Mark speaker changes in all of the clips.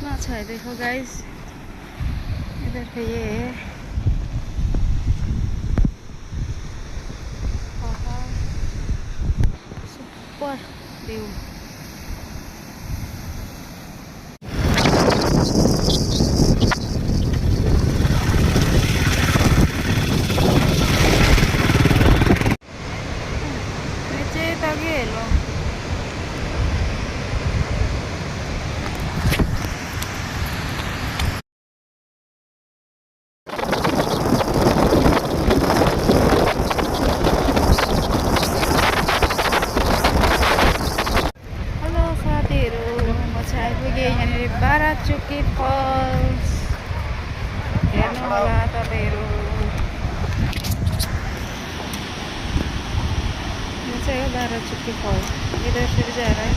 Speaker 1: माछा है देखो गाइस, इधर पे ये है। Super view. नीचे तक गेलो। आइपुगेँ बाराचुके फल्स हेर्नु होला तपाईहरु। यो चाहिँ हो बाराचुके फल्स। इधर से जा रहा है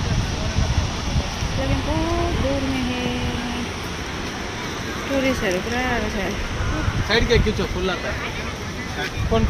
Speaker 1: लेकिन बहुत दूर में है। टुरिस्टहरु पुरा आएको छ।
Speaker 2: साइड के खिचो खुल्ला त कौन